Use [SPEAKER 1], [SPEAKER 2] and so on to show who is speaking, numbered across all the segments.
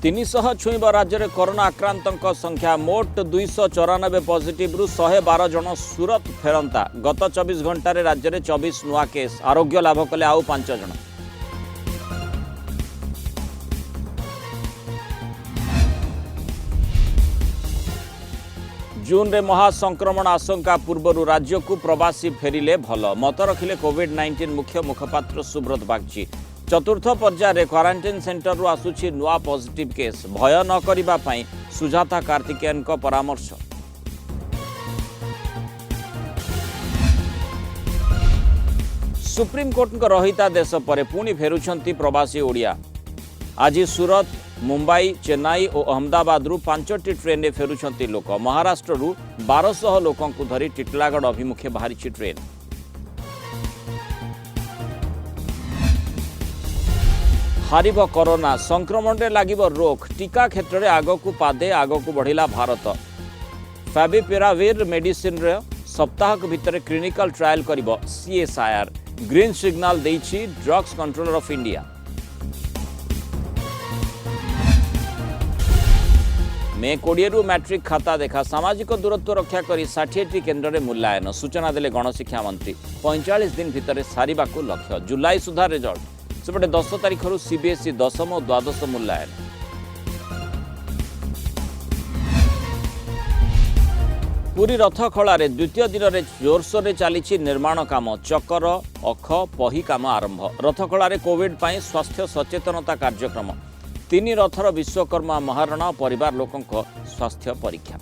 [SPEAKER 1] 300 छुईब राज्य में कोरोना आक्रांत संख्या मोट 294 पॉजिटिव रु 112 जन सूरत फेरंता। गत 24 घंटे राज्य में 24 नुआ केस। आरोग्य लाभ कले आउ 5 जन। जून में महासंक्रमण आशंका पूर्व राज्य को प्रवासी फेरिले भल मत रखिले कोविड-19 मुख्य मुखपात्र सुब्रत बागची। चतुर्थ पर्यायर क्वारंटाइन सेंटर रु आसुछि नुआ पॉजिटिव केस। भय न करिबा पई सुजाता कार्तिकेयन को परामर्श। सुप्रीम कोर्ट को रहिता देश पर पुणी फेरुछंती प्रवासी ओडिया। आज सूरत, मुंबई, चेन्नई और अहमदाबाद रु 5टी ट्रेन में फेरुछंती लोक। महाराष्ट्र रु 1200 लोकों को धरी टिटलागढ़ अभिमुखे बाहरी ट्रेन। हारिब कोरोना संक्रमण रे लागिब रोक। टीका क्षेत्र में आगकू पादे आगकू बढ़िला भारत। फैविपिराविर मेडिसिन रे सप्ताह भितर क्लिनिकल ट्रायल करिब CSIR। ग्रीन सिग्नल देइछि drugs controller of India. May 20 matric खाता देखा। सामाजिक दूरत्व रक्षा करी 60टी केन्द्र में मूल्यांकन। सूचना देले गणशिक्षा मंत्री। 45 दिन भितर सारिबाकू लक्ष्य। जुलाई सुधा रिजल्ट। सेपटे 10 तारिख CBSE 10म और 12श मूल्यांकन। पुरी रथखଳାରେ द्वितीय दिन में जोरसोर चली निर्माण काम। चकर अख पही काम आरंभ। रथखଳାରେ कोविड पाई स्वास्थ्य सचेतनता कार्यक्रम। 3 रथर विश्वकर्मा महाराणा परिवार लोकों स्वास्थ्य परीक्षा।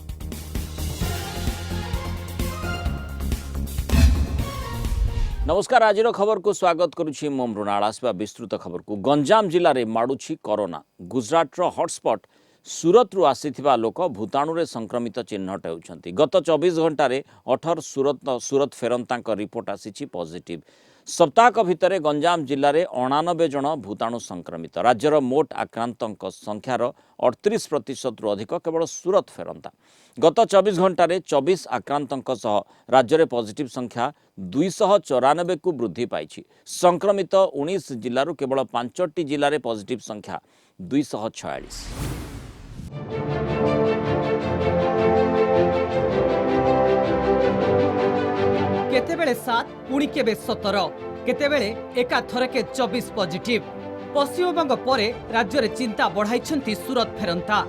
[SPEAKER 1] नमस्कार। आज खबर को स्वागत करुछि मो मृणाल। आसवा विस्तृत खबर को। गंजाम जिले में माड़ुछि कोरोना। गुजरात हॉटस्पॉट सूरत रु आसीथिबा लोक भूताणु रे संक्रमित चिन्हट होउछंती। गत 24 घंटे 18 सूरत फेरंता रिपोर्ट आसीछि पॉजिटिव। सप्ताह भितर गंजाम जिले में 89 जन भूताणु संक्रमित। राज्यर मोट आक्रांत संख्यार 38% रु अधिक केवल सूरत फेरंता। गत 24 घंटे 24 आक्रांत राज्य में पॉजिटिव संख्या 294 को वृद्धि पाई। संक्रमित 19 जिलूर केवल 5टी जिले में पॉजिटिव संख्या 246।
[SPEAKER 2] केतेबेले 7 पुणी केबे 17 केतेबेले एका थरके 24 पॉजिटिव। पश्चिमबंग परे राज्य में चिंता बढ़ाई सूरत फेरंता।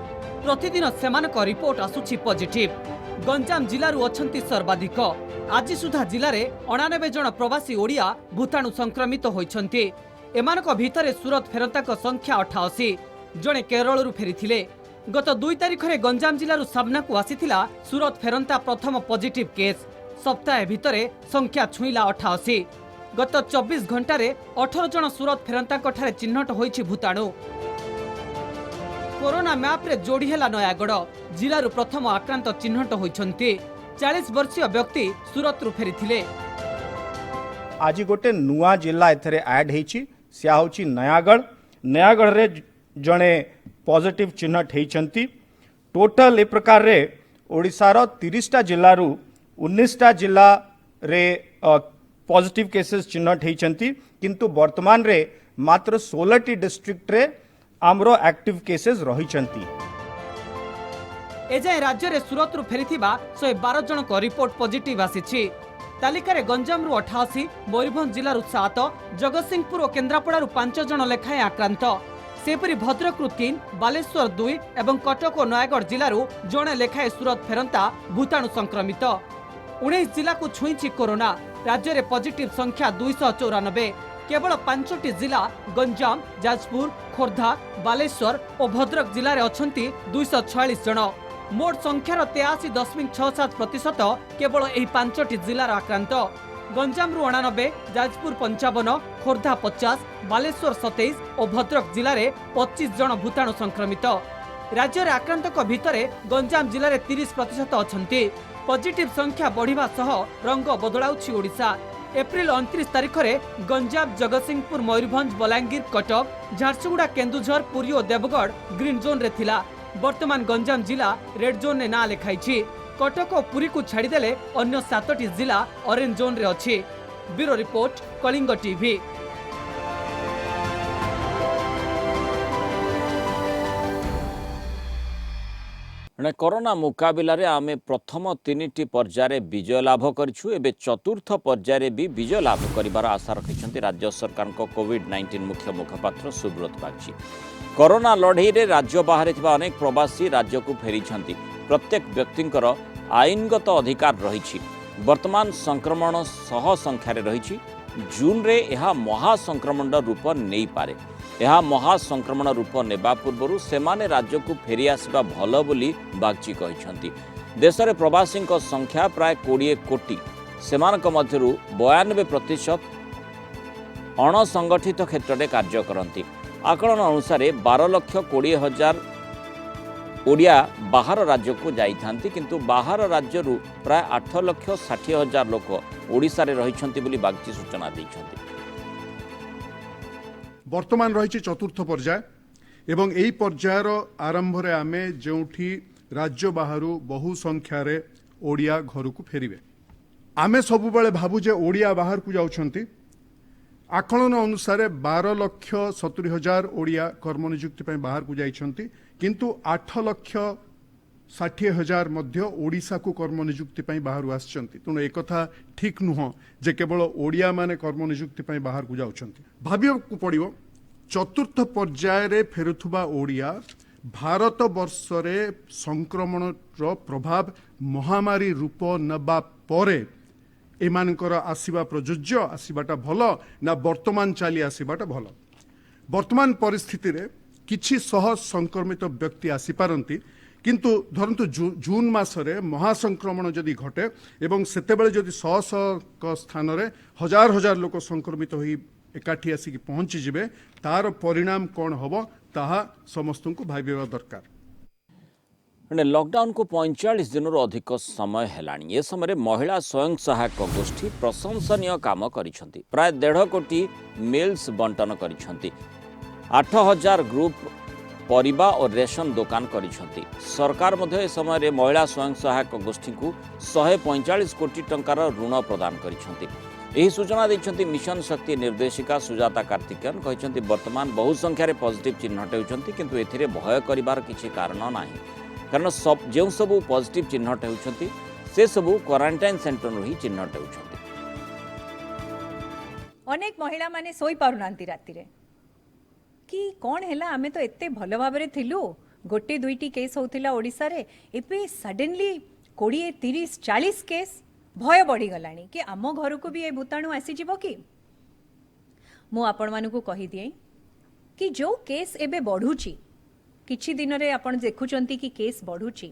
[SPEAKER 2] प्रतिदिन सेमानक रिपोर्ट आसुछि पॉजिटिव। गंजाम जिलूर अछंती सर्वाधिक। आज सुधा जिले में 89 जन प्रवासी ओडिया भूताणु संक्रमित होइछंती। एमानक भितरे सूरत फेरंता संख्या 88। जणे केरल फेरी। गत 2 तारिख में गंजाम जिलूर सामना को आसीथिला सूरत फेरंता प्रथम पॉजिटिव केस। सप्ताह भितरे संख्या छुईला 88। गत 24 घंटे 18 जन सूरत फेरंता चिन्हट होइछि भूताणु। कोरोना मैप रे जोड़ी हेला नयागढ़। जिलारु प्रथम आक्रांत चिन्हट होइछंती। 40 वर्षीय व्यक्ति सूरत रु फेरिथिले।
[SPEAKER 3] आज गोटे नुआ जिला एथरे ऐड हेछि। सिया होछि नयागढ़। नयागढ़ रे जणे पॉजिटिव चिन्हट हेइछंती। टोटल ए प्रकार रे ओडिसार 30टा जिल्लारु 19टा जिला रे पॉजिटिव केसेस चिन्हट होइछंती। किंतु वर्तमान रे मात्र 16टी डिस्ट्रिक्ट रे आमरो एक्टिव केसेस रहिछंती।
[SPEAKER 2] एजाए राज्य रे सूरत रु फेरिथिबा 112 जन को रिपोर्ट पॉजिटिव आसीछि। तालिका रे गंजाम रु 88, मयूरभंज जिला रु 7, जगतसिंहपुर और केन्द्रापड़ा रु 5 जन लेखाएं आक्रांत। सेपरी भद्रक रु 3, बालेश्वर 2 एवं कटक और नयागढ़ जिलूर जणे लेखाएं सूरत फेरंता भूताणु संक्रमित। 19 जिला को छुईछि कोरोना। राज्य में पॉजिटिव संख्या 294। केवल 5टी जिला गंजाम, जाजपुर, खोर्धा, बालेश्वर और भद्रक जिले में अछंती 246 जन। मोट संख्यार 83.67% केवल यही 5टी जिलार आक्रांत। गंजाम रु 89, जाजपुर 55, खोर्धा 50, बालेश्वर 27 और भद्रक जिले में 25 जन भूताणु संक्रमित। राज्य में आक्रांतक भितर गंजाम जिले में 30% अछंती। पॉजिटिव संख्या बढ़िबा सह रंग बदलाउछि ओडिशा। एप्रिल 29 तारिख में गंजाम, जगतसिंहपुर, मयूरभंज, बलांगीर, कटक, झारसुगुड़ा, केन्दुझर, पुरी और देवगढ़ ग्रीन जोन रे थिला। वर्तमान गंजाम जिला रेड जोन ने ना लेखाइछि। कटक और पुरी को छाड़देले अन्य 7टी जिला ऑरेंज जोन रे अछि। Bureau report, Kalinga TV.
[SPEAKER 1] ମାନେ କରୋନା ମୁକାବିଲାରେ ଆମେ ପ୍ରଥମ 3ଟି ପର୍ଯ୍ୟାୟରେ ବିଜୟ ଲାଭ କରିଛୁ। ଏବେ ଚତୁର୍ଥ ପର୍ଯ୍ୟାୟରେ ବି ବିଜୟ ଲାଭ କରିବାର ଆଶା ରଖିଛନ୍ତି ରାଜ୍ୟ ସରକାରଙ୍କ କୋଭିଡ୍-19 ମୁଖ୍ୟ ମୁଖପାତ୍ର ସୁବ୍ରତ ବାଗଚୀ। କରୋନା ଲଢ଼େଇରେ ରାଜ୍ୟ ବାହାରେ ଥିବା ଅନେକ ପ୍ରବାସୀ ରାଜ୍ୟକୁ ଫେରିଛନ୍ତି। ପ୍ରତ୍ୟେକ ବ୍ୟକ୍ତିଙ୍କର ଆଇନଗତ ଅଧିକାର ରହିଛି। ବର୍ତ୍ତମାନ ସଂକ୍ରମଣ ସହ ସଂଖ୍ୟାରେ ରହିଛି। ଜୁନ୍ରେ ଏହା ମହାସଂକ୍ରମଣର ରୂପ ନେଇପାରେ। ଏହା ମହାସଂକ୍ରମଣ ରୂପ ନେବା ପୂର୍ବରୁ ସେମାନେ ରାଜ୍ୟକୁ ଫେରି ଆସିବା ଭଲ ବୋଲି ବାଗଚୀ କହିଛନ୍ତି। ଦେଶରେ ପ୍ରବାସୀଙ୍କ ସଂଖ୍ୟା ପ୍ରାୟ 20 କୋଟି। ସେମାନଙ୍କ ମଧ୍ୟରୁ 92% ଅଣସଂଗଠିତ କ୍ଷେତ୍ରରେ କାର୍ଯ୍ୟ କରନ୍ତି। ଆକଳନ ଅନୁସାରେ 12,20,000 ଓଡ଼ିଆ ବାହାର ରାଜ୍ୟକୁ ଯାଇଥାନ୍ତି, କିନ୍ତୁ ବାହାର ରାଜ୍ୟରୁ ପ୍ରାୟ 8,60,000 ଲୋକ ଓଡ଼ିଶାରେ ରହିଛନ୍ତି ବୋଲି ବାଗଚୀ ସୂଚନା ଦେଇଛନ୍ତି।
[SPEAKER 4] ବର୍ତ୍ତମାନ ରହିଛି ଚତୁର୍ଥ ପର୍ଯ୍ୟାୟ ଏବଂ ଏହି ପର୍ଯ୍ୟାୟର ଆରମ୍ଭରେ ଆମେ ଯେଉଁଠି ରାଜ୍ୟ ବାହାରୁ ବହୁ ସଂଖ୍ୟାରେ ଓଡ଼ିଆ ଘରକୁ ଫେରିବେ। ଆମେ ସବୁବେଳେ ଭାବୁ ଯେ ଓଡ଼ିଆ ବାହାରକୁ ଯାଉଛନ୍ତି। ଆକଳନ ଅନୁସାରେ 12,70,000 ଓଡ଼ିଆ କର୍ମନିଯୁକ୍ତି ପାଇଁ ବାହାରକୁ ଯାଇଛନ୍ତି, କିନ୍ତୁ 8,60,000 ମଧ୍ୟ ଓଡ଼ିଶାକୁ କର୍ମନିଯୁକ୍ତି ପାଇଁ ବାହାରୁ ଆସିଛନ୍ତି। ତେଣୁ ଏକଥା ଠିକ୍ ନୁହଁ ଯେ କେବଳ ଓଡ଼ିଆମାନେ କର୍ମନିଯୁକ୍ତି ପାଇଁ ବାହାରକୁ ଯାଉଛନ୍ତି। ଭାବିବାକୁ ପଡ଼ିବ ଚତୁର୍ଥ ପର୍ଯ୍ୟାୟରେ ଫେରୁଥିବା ଓଡ଼ିଆ ଭାରତ ବର୍ଷରେ ସଂକ୍ରମଣର ପ୍ରଭାବ ମହାମାରୀ ରୂପ ନେବା ପରେ ଏମାନଙ୍କର ଆସିବା ପ୍ରଯୁଜ୍ୟ, ଆସିବାଟା ଭଲ ନା ବର୍ତ୍ତମାନ ଚାଲି ଆସିବାଟା ଭଲ? ବର୍ତ୍ତମାନ ପରିସ୍ଥିତିରେ କିଛି ଶହ ସଂକ୍ରମିତ ବ୍ୟକ୍ତି ଆସିପାରନ୍ତି, କିନ୍ତୁ ଧରନ୍ତୁ ଜୁନ୍ ମାସରେ ମହାସଂକ୍ରମଣ ଯଦି ଘଟେ ଏବଂ ସେତେବେଳେ ଯଦି ଶହ ଶହ ସ୍ଥାନରେ ହଜାର ହଜାର ଲୋକ ସଂକ୍ରମିତ ହୋଇ ଏକାଠି ଆସିକି ପହଞ୍ଚିଯିବେ, ତାର ପରିଣାମ କ'ଣ ହେବ ତାହା ସମସ୍ତଙ୍କୁ ଭାବିବା ଦରକାର।
[SPEAKER 1] ଲକଡାଉन को 45 दिनରୁ ଅଧିକ ସମୟ ହେଲାଣି। ଏ ସମୟରେ ମହିଳା ସ୍ୱୟଂ ସହାୟକ ଗୋଷ୍ଠୀ ପ୍ରଶଂସନୀୟ କାମ କରିଛନ୍ତି। ପ୍ରାୟ 1.5 କୋଟି ମିଲ୍ସ ବଣ୍ଟନ କରିଛନ୍ତି। 8,000 ଗ୍ରୁପ ପରିବା ଓ ରେସନ ଦୋକାନ କରିଛନ୍ତି। ସରକାର ମଧ୍ୟ ଏ ସମୟରେ ମହିଳା ସ୍ୱୟଂ ସହାୟକ ଗୋଷ୍ଠୀଙ୍କୁ 145 କୋଟି ଟଙ୍କାର ଋଣ ପ୍ରଦାନ କରିଛନ୍ତି। ଏହି ସୂଚନା ଦେଇଛନ୍ତି ମିଶନ ଶକ୍ତି ନିର୍ଦ୍ଦେଶିକା ସୁଜାତା କାର୍ତିକେୟନ। କହିଛନ୍ତି ବର୍ତ୍ତମାନ ବହୁ ସଂଖ୍ୟାରେ ପଜିଟିଭ ଚିହ୍ନଟ ହେଉଛନ୍ତି, କିନ୍ତୁ ଏଥିରେ ଭୟ କରିବାର କିଛି କାରଣ ନାହିଁ। କାରଣ ଯେଉଁ ସବୁ ପଜିଟିଭ ଚିହ୍ନଟ ହେଉଛନ୍ତି ସେ ସବୁ କ୍ୱାରେଣ୍ଟାଇନ୍ ସେଣ୍ଟରରୁ ହିଁ ଚିହ୍ନଟ ହେଉଛନ୍ତି।
[SPEAKER 5] ଅନେକ ମହିଳା ମାନେ ଶୋଇ ପାରୁନାହାନ୍ତି ରାତିରେ କି କ'ଣ ହେଲା, ଆମେ ତ ଏତେ ଭଲ ଭାବରେ ଥିଲୁ, ଗୋଟେ ଦୁଇଟି କେସ୍ ହେଉଥିଲା ଓଡ଼ିଶାରେ, ଏବେ ସଡନଲି 20, 30, 40 କେସ୍, ଭୟ ବଢ଼ିଗଲାଣି କି ଆମ ଘରକୁ ବି ଏ ଭୂତାଣୁ ଆସିଯିବ କି? ମୁଁ ଆପଣମାନଙ୍କୁ କହିଦିଏ କି ଯେଉଁ କେସ୍ ଏବେ ବଢ଼ୁଛି, କିଛି ଦିନରେ ଆପଣ ଦେଖୁଛନ୍ତି କି କେସ୍ ବଢ଼ୁଛି,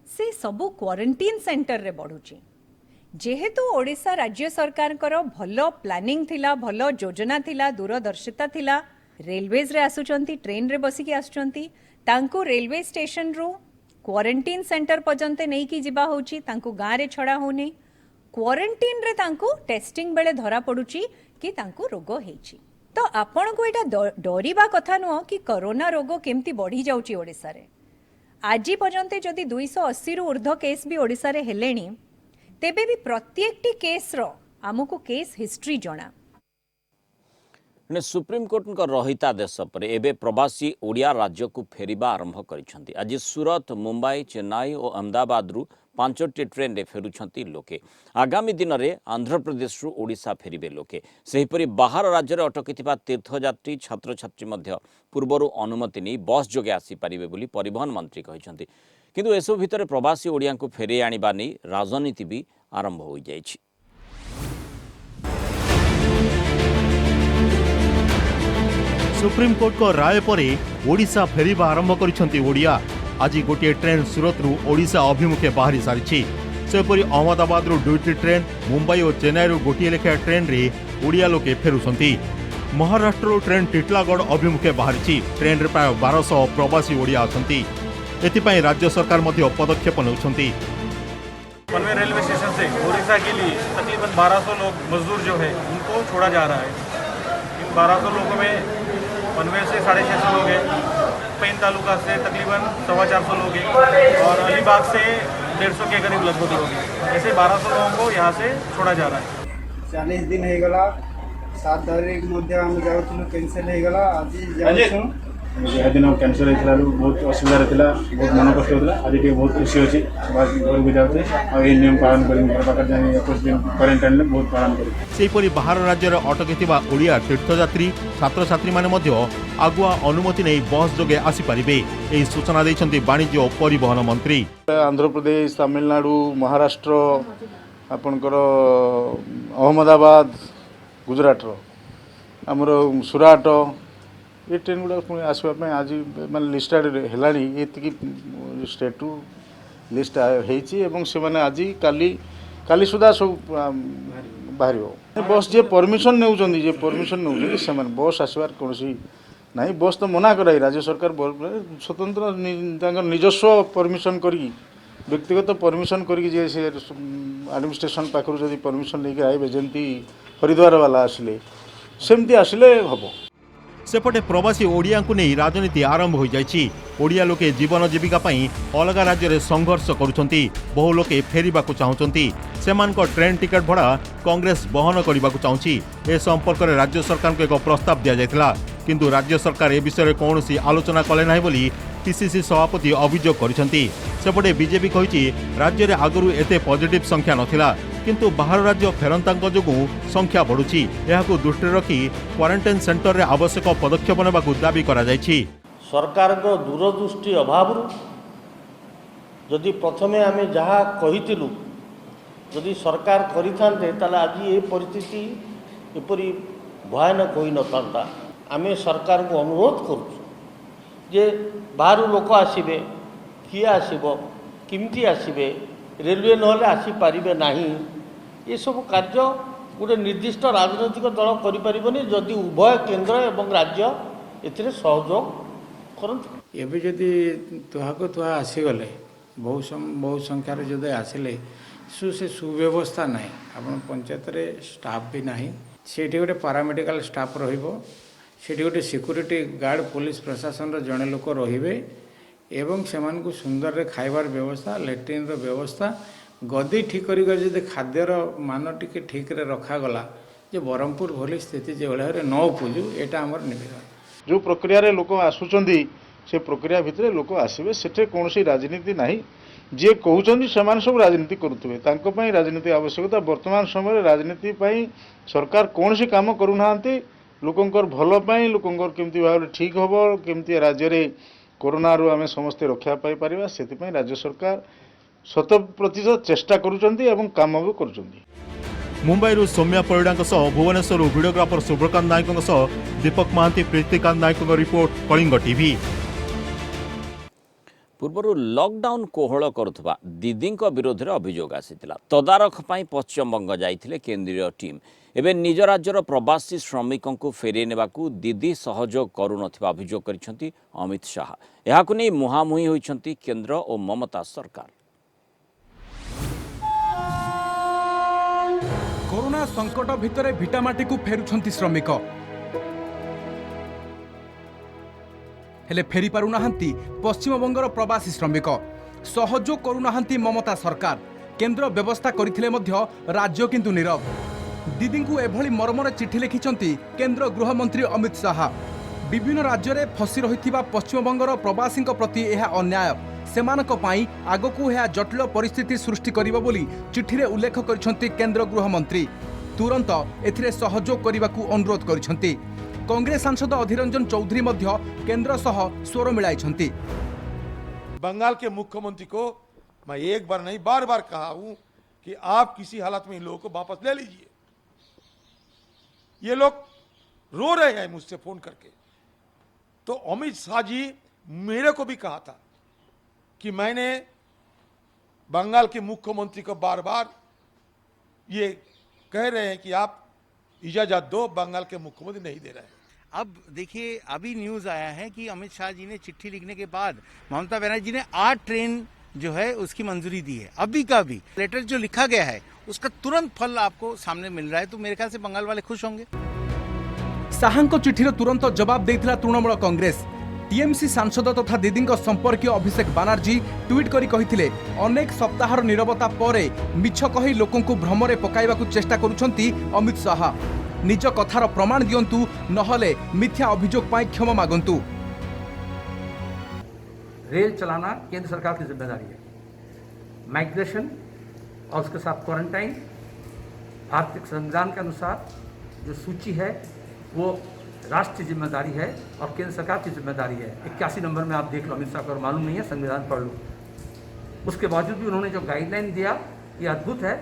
[SPEAKER 5] ସେ ସବୁ କ୍ୱାରେଣ୍ଟାଇନ୍ ସେଣ୍ଟରରେ ବଢ଼ୁଛି। ଯେହେତୁ ଓଡ଼ିଶା ରାଜ୍ୟ ସରକାରଙ୍କର ଭଲ ପ୍ଲାନିଂ ଥିଲା, ଭଲ ଯୋଜନା ଥିଲା, ଦୂରଦର୍ଶିତା ଥିଲା, ରେଲୱେଜରେ ଆସୁଛନ୍ତି, ଟ୍ରେନରେ ବସିକି ଆସୁଛନ୍ତି, ତାଙ୍କୁ ରେଲୱେ ଷ୍ଟେସନରୁ କ୍ୱାରେଣ୍ଟାଇନ୍ ସେଣ୍ଟର ପର୍ଯ୍ୟନ୍ତ ନେଇକି ଯିବା ହେଉଛି, ତାଙ୍କୁ ଗାଁରେ ଛଡ଼ା ହେଉନି। କ୍ୱାରେଣ୍ଟାଇନ୍ରେ ତାଙ୍କୁ ଟେଷ୍ଟିଂ ବେଳେ ଧରା ପଡ଼ୁଛି କି ତାଙ୍କୁ ରୋଗ ହେଇଛି। ତ ଆପଣଙ୍କୁ ଏଇଟା ଡରିବା କଥା ନୁହଁ କି କରୋନା ରୋଗ କେମିତି ବଢ଼ି ଯାଉଛି ଓଡ଼ିଶାରେ। ଆଜି ପର୍ଯ୍ୟନ୍ତ ଯଦି 280ରୁ ଉର୍ଦ୍ଧ୍ୱ କେସ୍ ବି ଓଡ଼ିଶାରେ ହେଲେଣି, ତେବେ ବି ପ୍ରତ୍ୟେକଟି କେସ୍ର ଆମକୁ କେସ୍ ହିଷ୍ଟ୍ରି ଜଣା।
[SPEAKER 1] ସୁପ୍ରିମକୋର୍ଟଙ୍କ ରହିତାଦେଶ ପରେ ଏବେ ପ୍ରବାସୀ ଓଡ଼ିଆ ରାଜ୍ୟକୁ ଫେରିବା ଆରମ୍ଭ କରିଛନ୍ତି। ଆଜି ସୁରତ, ମୁମ୍ବାଇ, ଚେନ୍ନାଇ ଓ ଅହମ୍ମଦାବାଦରୁ 5ଟି ଟ୍ରେନ୍ରେ ଫେରୁଛନ୍ତି ଲୋକେ। ଆଗାମୀ ଦିନରେ ଆନ୍ଧ୍ରପ୍ରଦେଶରୁ ଓଡ଼ିଶା ଫେରିବେ ଲୋକେ। ସେହିପରି ବାହାର ରାଜ୍ୟରେ ଅଟକିଥିବା ତୀର୍ଥଯାତ୍ରୀ, ଛାତ୍ରଛାତ୍ରୀ ମଧ୍ୟ ପୂର୍ବରୁ ଅନୁମତି ନେଇ ବସ୍ ଯୋଗେ ଆସିପାରିବେ ବୋଲି ପରିବହନ ମନ୍ତ୍ରୀ କହିଛନ୍ତି। କିନ୍ତୁ ଏସବୁ ଭିତରେ ପ୍ରବାସୀ ଓଡ଼ିଆଙ୍କୁ ଫେରାଇ ଆଣିବା ନେଇ ରାଜନୀତି ବି ଆରମ୍ଭ ହୋଇଯାଇଛି।
[SPEAKER 6] सुप्रीमकोर्ट को राय पर ओडिशा फेरिबा आरंभ करिसेंती ओडिया। आज गोटे ट्रेन सूरतरू ओडिशा अभिमुखे बाहरी सारी। सेपरी अहमदाबाद दुईटी ट्रेन, मुंबई और चेन्नई गोटे लेखा ट्रेन रे ओडिया लोके फेरुसंती। महाराष्ट्र ट्रेन टिटलागढ़ अभिमुखे बाहरी। ट्रेन रे प्राय 1200 प्रवासी ओडिया अछंती। एथिपाई राज्य सरकार मध्य पदक्षेप नौछंती।
[SPEAKER 7] पनवेल रेलवे स्टेशन से ओडिशा के लिए तकरीबन 1200 लोग मजदूर जो है उनको छोड़ा जा रहा है। इन 1200 लोगों में पनवेल से 650 लोग हैं, पैन तालुका से तकरीबन 450 लोग हैं और अलीबाग से 150 के करीब लगभग लोग हैं। ऐसे 1200 लोगों को यहाँ से छोड़ा जा रहा है।
[SPEAKER 8] 40 दिन हो गला 7 तारीख मध्य हम जाऊँ कैंसिल हो गला। आज जाऊँ दिन कैंसर होता बहुत असुविधा था बहुत मन कष्ट होता आज टे बहुत खुशी अच्छी घर को जाऊे और नियम पालन कर कुछ दिन क्वारंटाइन बहुत पालन कर
[SPEAKER 6] सेहीपरि बाहर राज्य अटकी ओडिया तीर्थयात्री छात्र छात्री माने मध्य आगुआ अनुमति नहीं बस जोगे आसीपारे यही सूचना देइछन्ति वाणिज्य और परिवहन मंत्री।
[SPEAKER 8] आंध्र प्रदेश तमिलनाडु महाराष्ट्र आपणकर अहमदाबाद गुजरात आमर सुराट ये ट्रेन गुड़ा पुणी आसवाई आज माने लिस्ट है स्टेट लिस्ट है आज काली सुधा सब बाहर बस जे परमिशन ने परमिशन नौ बस आसबार कौन ना बस तो मना कराई राज्य सरकार स्वतंत्र निजस्व परमिशन करी व्यक्तिगत परमिशन करी एडमिनिस्ट्रेशन पाखर जब परमिशन लेके आए जमी हरिद्वार वाला आसिले सेमती आसिले हम
[SPEAKER 6] सेपटे प्रवासी ओडिया को नहीं राजनीति आरंभ हो जाइछि। ओडिया लोके जीवन जीविका पई अलग राज्य में संघर्ष करुछंती बहु लोके फेरिबा को चाहुचंती सेमानक ट्रेन टिकट भड़ा कांग्रेस बहन करबा को चाहुछि। ए संपर्क में राज्य सरकार को एक प्रस्ताव दिया जायतिला किंतु राज्य सरकार ए विषय कौनसी आलोचना कले नाही बोली पीसीसी सभापति अभियोग करिसंती। सेपटे बीजेपी कहिछि राज्य में आगरु एते पॉजिटिव संख्या नथिला किंतु बाहर राज्य फेरंतांक जोगु संख्या बढ़ुछि। एहाकु दृष्टि रखी क्वारंटाइन सेंटर रे आवश्यक पदक्षेप नेबाकु दाबी करा जायछि।
[SPEAKER 9] सरकार दूरदृष्टि अभाव जदि प्रथमे आमे जहाँ कहितिलु जदि सरकार करिथान्ते ताले आज ये परिस्थिति एपरी भयानक होई नथांता। आमे सरकार को अनुरोध करूँ जे बाहर लोक आसिबे किए आसिबो किमती आसिबे रेलवे नहले आसी पारिबे नाही ये सब कार्य गोटे निर्दिष्ट राजनैतिक दल करिपारिबनी जदि उभय केंद्र एवं राज्य एथिरे सहयोग करंत।
[SPEAKER 10] एबे जदि तुहाको तुहा आसीगले बहु संख्यार जदि आसिले से सुव्यवस्था नाही आपण पंचायत रे स्टाफ भी नाही सेठी गोटे पारामेडिकल स्टाफ रहिबो सेठी गोटे सिक्यूरिटी गार्ड पुलिस प्रशासन रो जणे लोक रहिबे एवं सेमान को सुंदर रे खाइबार व्यवस्था लैट्रिन रो व्यवस्था गदी ठीक करी जदि खाद्यर मान टिके ठीक रे रखा गला जे बरहमपुर भली स्थिति जे भले न उपजु एटा हमर निवेदन।
[SPEAKER 8] जो प्रक्रिया रे लोक आसुचंदी से प्रक्रिया भितरे लोक आसीबे सेठे कोनोसी राजनीति नाही जे कहउचंदी समान सब राजनीति करूतबे तांको पई राजनीति आवश्यकता वर्तमान समय राजनीति पई सरकार कोनोसी काम करू नाहंती लोकंकर भल पई लोकंकर केमती भाव ठीक हबो केमती राज्य रे कोरोना रू आमे समस्ते रक्षा पाई परिबा सेति पई राज्य सरकार 100% चेष्टा करूचंदी एवं काम भी करूचंदी।
[SPEAKER 6] मुंबईरू सौम्या परिडांक सह भुवनेश्वर वीडियोग्राफर सुब्रकांत नायकों सह दीपक महांती प्रीतिकांत नायकों रिपोर्ट कलिंग टीवी।
[SPEAKER 1] पूर्व लॉकडाउन कोहल करुवा दीदी विरोध में अभियोग आसीथिला तदारख पई पश्चिमबंग जाइथिले केंद्रीय टीम एवं निज राज्यर प्रवासी श्रमिकों को फेरे नेबाकू दीदी सहयोग करुनथिबा अभियोग करिसेंती अमित शाह। एहाकु नै मुहामुही होइछंती केंद्र और ममता सरकार।
[SPEAKER 11] कोरोना संकट भितर भिटामाटी को फेरुछंती श्रमिक हेले फेरी पारु नाहंती पश्चिमबंगर प्रवासी श्रमिक सहयोग करू नाहंती ममता सरकार। केंद्र व्यवस्था करथिले मध्य राज्य किंतु नीरव। दीदी को एभली मर्मर चिठी लिखिछंती केंद्र गृहमंत्री अमित शाह। विभिन्न राज्य में फसी रहिथिबा पश्चिमबंगर प्रवासी प्रति यह अन्याय सेमानक पई आगकू यह जटिल परिस्थिति सृष्टि करिबो बोली चिठी रे उल्लेख करिछंती केंद्र गृहमंत्री। तुरंत एथिरे सहयोग करिबाकू अनुरोध करिछंती। कांग्रेस सांसद अधीर रंजन चौधरी मध्य केंद्र सह स्वर मिलाइछंती।
[SPEAKER 12] बंगाल के मुख्यमंत्री को मैं एक बार नहीं बार बार कहा हूं कि आप किसी हालत में इन लोगों को वापस ले लीजिए। ये लोग रो रहे हैं मुझसे फोन करके। तो अमित शाह जी मेरे को भी कहा था कि मैंने बंगाल के मुख्यमंत्री को बार बार ये कह रहे हैं कि आप इजाजत दो, बंगाल के मुख्यमंत्री नहीं दे रहे हैं।
[SPEAKER 13] अब देखिए अभी न्यूज आया है कि अमित शाह जी ने चिट्ठी लिखने के बाद ममता बनर्जी ने 8 ट्रेन जो है उसकी मंजूरी दी है। अभी का भी लेटर जो लिखा गया है उसका तुरंत फल आपको सामने मिल रहा है, तो मेरे ख्याल से बंगाल वाले खुश होंगे।
[SPEAKER 11] शाहଙ୍କ चिठीर तुरंत जवाब देथिला तृणमूल कांग्रेस। टीएमसी सांसद तथा दीदी संपर्कीय अभिषेक बानर्जी ट्वीट करी कहिथिले अनेक सप्ताहर नीरवता परे मिछ कही लोकंकु को भ्रमरे पकाइबाकू चेष्टा करुछंती अमित शाह। निज कथार प्रमाण दियंतु नहले मिथ्या अभियोग पाई क्षमा मागंतु।
[SPEAKER 14] रेल चलाना केंद्र सरकार की जिम्मेदारी है। माइग्रेशन और उसके साथ क्वारंटाइन भारतीय संविधान के अनुसार जो सूची है वो राष्ट्रीय जिम्मेदारी है और केंद्र सरकार की जिम्मेदारी है। 81 नंबर में आप देख लो, अमित शाह को अगर मालूम नहीं है संविधान पढ़ लो। उसके बावजूद भी उन्होंने जो गाइडलाइन दिया ये अद्भुत है।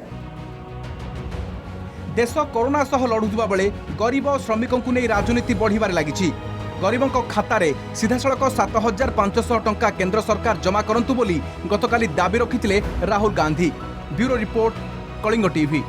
[SPEAKER 11] देश कोरोना सह लड़ुवा बेले गरीब और श्रमिकों को नहीं राजनीति बढ़िबार लगी। गरीबों खाता रे सीधासलख 7500 टंका केंद्र सरकार जमा करंतु बोली गतकाली दाबी रखिथिले Rahul Gandhi. Bureau report, Kalinga TV.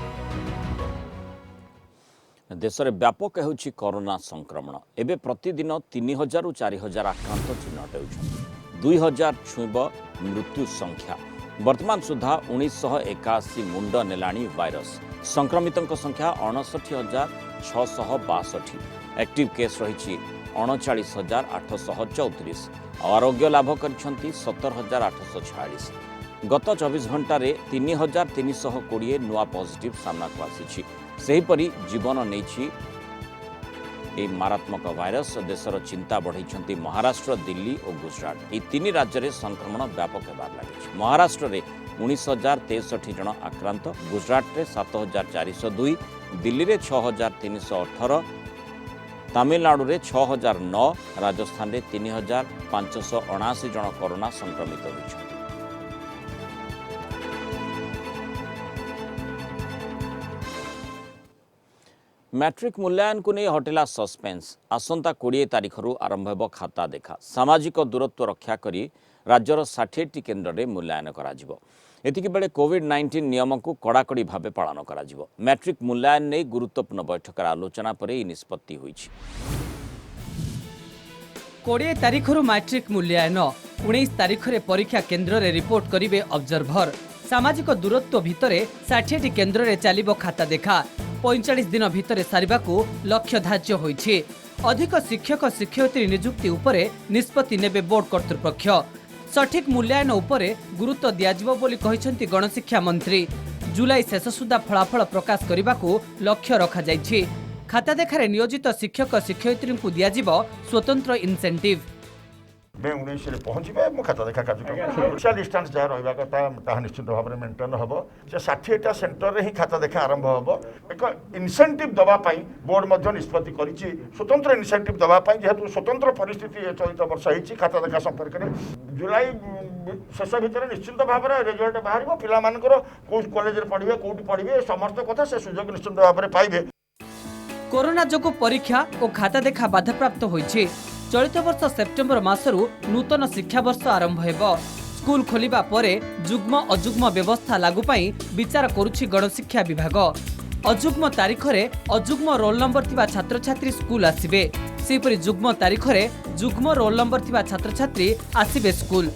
[SPEAKER 1] देश में व्यापक होउछि कोरोना संक्रमण। एबे प्रतिदिन 3000 रु 4000 आक्रांत चिन्हट होउछन्ति। 2000 छुईब मृत्यु संख्या। वर्तमान सुधा 1981 मुंड नेलाणी वायरस। संक्रमितों संख्या 59,662। एक्टिव केस रही 39,834। आरोग्य लाभ कर 17,846। गत 24 घंटे 3,320 नुआ पॉजिटिव सामना को आसी। सेहीपरि जीवन नहीं मारात्मक वायरस देशर चिंता बढ़ाई महाराष्ट्र, दिल्ली और गुजरात। ये तीन राज्य में संक्रमण व्यापक होबार लगी। महाराष्ट्र में 19,063 जन आक्रांत, गुजरात में 7,402, दिल्ली में 6,318, तमिलनाडु में 6,009, राजस्थान में 3,579 जन कोरोना संक्रमित होइछन्ति। मैट्रिक मूल्यांकन को नहीं हटेला सस्पेंस। आसंता 20 तारिख आरंभ होब खाता देखा। सामाजिक दूरत्व रक्षा करी राज्यर 60टी केन्द्र में मूल्यांकन कराजिबो। एतिकी बेले कोविड-19 नियम को कड़ाकड़ी भावे पालन कराजिबो। मैट्रिक मूल्यांकन नहीं गुरुत्वपूर्ण बैठक आलोचना पर यह निष्पत्ति होइछि।
[SPEAKER 2] 20 तारिख मैट्रिक मूल्यांकन, 19 तारिख परीक्षा केन्द्र में रिपोर्ट करिवे ऑब्जर्भर। सामाजिक दूरत्व भितर 60टी केन्द्र में चलिबो खाता देखा। 45 दिन भितर सारिबा को लक्ष्य धार्य होइछि। अधिक शिक्षक शिक्षयित्री नियुक्ति उपरे निष्पत्ति नेबे बोर्ड कर्तृपक्ष। सठिक मूल्यांकन उपरे गुरुत्व दियाजिबो बोली कहिसेंति गणशिक्षा मंत्री। जुलाई शेष सुधा फलाफल प्रकाश करने को लक्ष्य रखा जाइछि। खाता देखारे नियोजित शिक्षक शिक्षयित्री को दियाजिबो स्वतंत्र इनसेंटिव।
[SPEAKER 15] मे 19 रे पहुँचे मो खाता देखा कार्यक्रम सोशल डिस्टेंस जहाँ रहा कथा निश्चित भाव में मेन्टेन हम। 60टा सेंटर ही खाता देखा आरंभ हम। एक इनसेंटिव दवाई बोर्ड निष्पत्ति कर स्वतंत्र इनसेंटिव दवाई जेहेतु स्वतंत्र परिस्थिति चलित वर्ष होती खाता देखा संपर्क में जुलाई शेष भितर निश्चित भाव में रिजल्ट बाहर पिलामानकर कौ कॉलेज पढ़े कौटी पढ़े समस्त कथा से सुजोग निश्चित भाव में पाइबे।
[SPEAKER 2] कोरोना जोगु परीक्षा और खाता देखा बाधाप्राप्त होइछि। चलित वर्ष सेप्टेम्बर मासरू नूतन शिक्षा वर्ष आरंभ हेबो। स्कूल खोलिबा परे जुग्म अजुग्म व्यवस्था लागू पाई विचार करुछि गणशिक्षा विभाग। अजुग्म तारीख रे अजुग्म रोल नंबर थिबा छात्र छात्री स्कूल आसिबे। सेपरि जुग्म तारीख रे जुग्म रोल नंबर थिबा छात्र छात्री आसिबे स्कूल।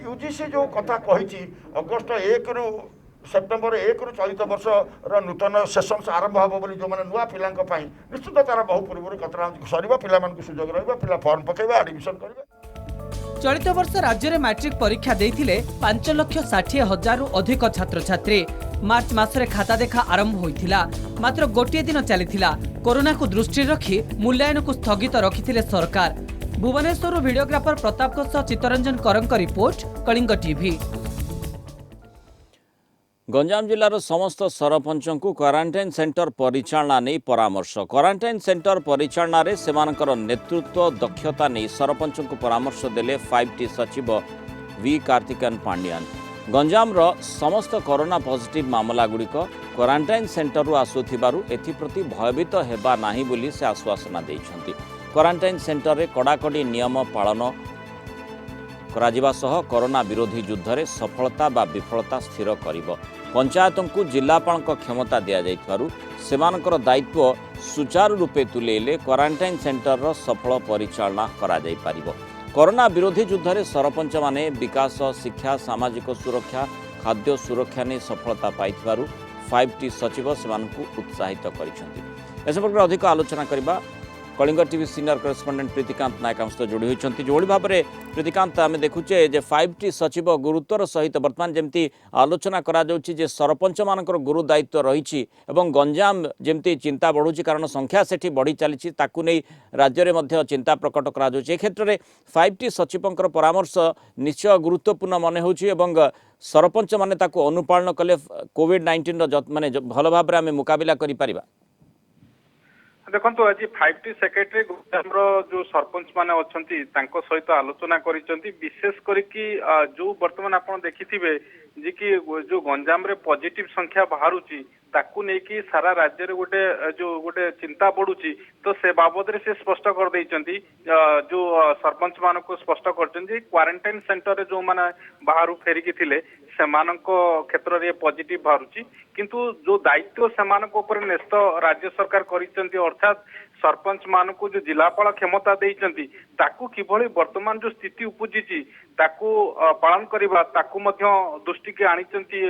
[SPEAKER 15] यूजीसी जो कथा कही अगस्ट 1 रु सेप्टेम्बर 1 रु चलित वर्ष नूतन सेशन आरंभ हम बोली जो मैंने नुआ पिला निश्चित तार बहु पूर्व कथा सर पिला सुजोग रहा पिला फॉर्म पकेबा एडमिशन करेंगे।
[SPEAKER 2] चलित वर्ष राज्य में मैट्रिक परीक्षा देइथिले 5,60,000 रु अधिक छात्र छात्री। मार्च मासरे खाता देखा आरंभ होइथिला। मात्र गोटे दिन चलीथिला। कोरोना को दृष्टि रखी मूल्यांकन को स्थगित रखिथिले सरकार। भुवनेश्वर वीडियोग्राफर प्रताप चित्तरंजन करंक रिपोर्ट, कलिंग टीवी।
[SPEAKER 1] गंजाम जिलार समस्त सरपंच को क्वारंटाइन सेंटर परिचालना नहीं परामर्श। क्वारंटाइन सेंटर परिचालना रे सेमानकर नेतृत्व दक्षता नहीं सरपंच को परामर्श देले 5T सचिव वी कार्तिकेयन पांडियान। गंजाम रो समस्त कोरोना पॉजिटिव मामला गुड़िक क्वारंटाइन सेंटर रु आसुथिबारु एथिप्रति भयभीत हेबा नाही बोली से आश्वासना दैछन्ति। क्वारंटाइन सेंटर रे कड़ाकड़ी नियम पालन कराजिबा सह कोरोना विरोधी युद्ध रे सफलता बा विफलता स्थिर करिबो। पंचायतों को जिलापाल क्षमता दि जाइथिबारु सेमानकर दायित्व सुचारू रूपे तुलेले क्वारंटाइन सेंटर रो सफल परिचालना करा जाई पारिबो। कोरोना विरोधी युद्ध रे सरपंच माने विकास, शिक्षा, सामाजिक सुरक्षा, खाद्य सुरक्षा ने सफलता पाइथिबारु 5T सचिव सेमानकु उत्साहित करिसंति। ए संपर्क अधिक आलोचना करबा Kalinga TV senior correspondent Pritikant Nayak हम सहित जोड़ी होती जो भाव में प्रीतिकांत आम देखुचे जे 5T सचिव गुरुत्वर सहित बर्तमान जमती आलोचना करा जे सरपंच मानकर गुरु दायित्व रही गंजाम जमती चिंता बढ़ुची कारण संख्या सेठी बढ़ी चली नहीं राज्य में चिंता प्रकट करा क्षेत्र में 5T सचिवंकर परामर्श निश्चय गुरुत्वपूर्ण मन हो सरपंच माने ताको अनुपालन कले कोविड-19 माने भल भाव में आम मुकाबला करि परिबा।
[SPEAKER 7] देखो आज 5T सेक्रेटरी गुरुग्राम जो सरपंच माने अछंती तांको सहित आलोचना करिसंती विशेष करिकी जो वर्तमान आपण देखिथिबे जे कि जो गंजाम रे पॉजिटिव संख्या बाहरुची ताकू नेकी सारा राज्य रे गोटे चिंता बढ़ुची तो से बाबद रे से स्पष्ट कर देइचंती जो सरपंच मान को स्पष्ट करचंती क्वारंटाइन सेंटर रे जो माने बाहरु फेरिकी थिले सेमानको क्षेत्र रे पॉजिटिव बाहरुची किंतु जो दायित्व सेमानको ऊपर न्यस्त राज्य सरकार करिसंती अर्थात सरपंच मान को जो जिलापाल क्षमता देइचंती ताकू किभଳି वर्तमान जो स्थिति उपजिची ताकू पालन करिबा ताकू मध्य दृष्टि के आनिचंती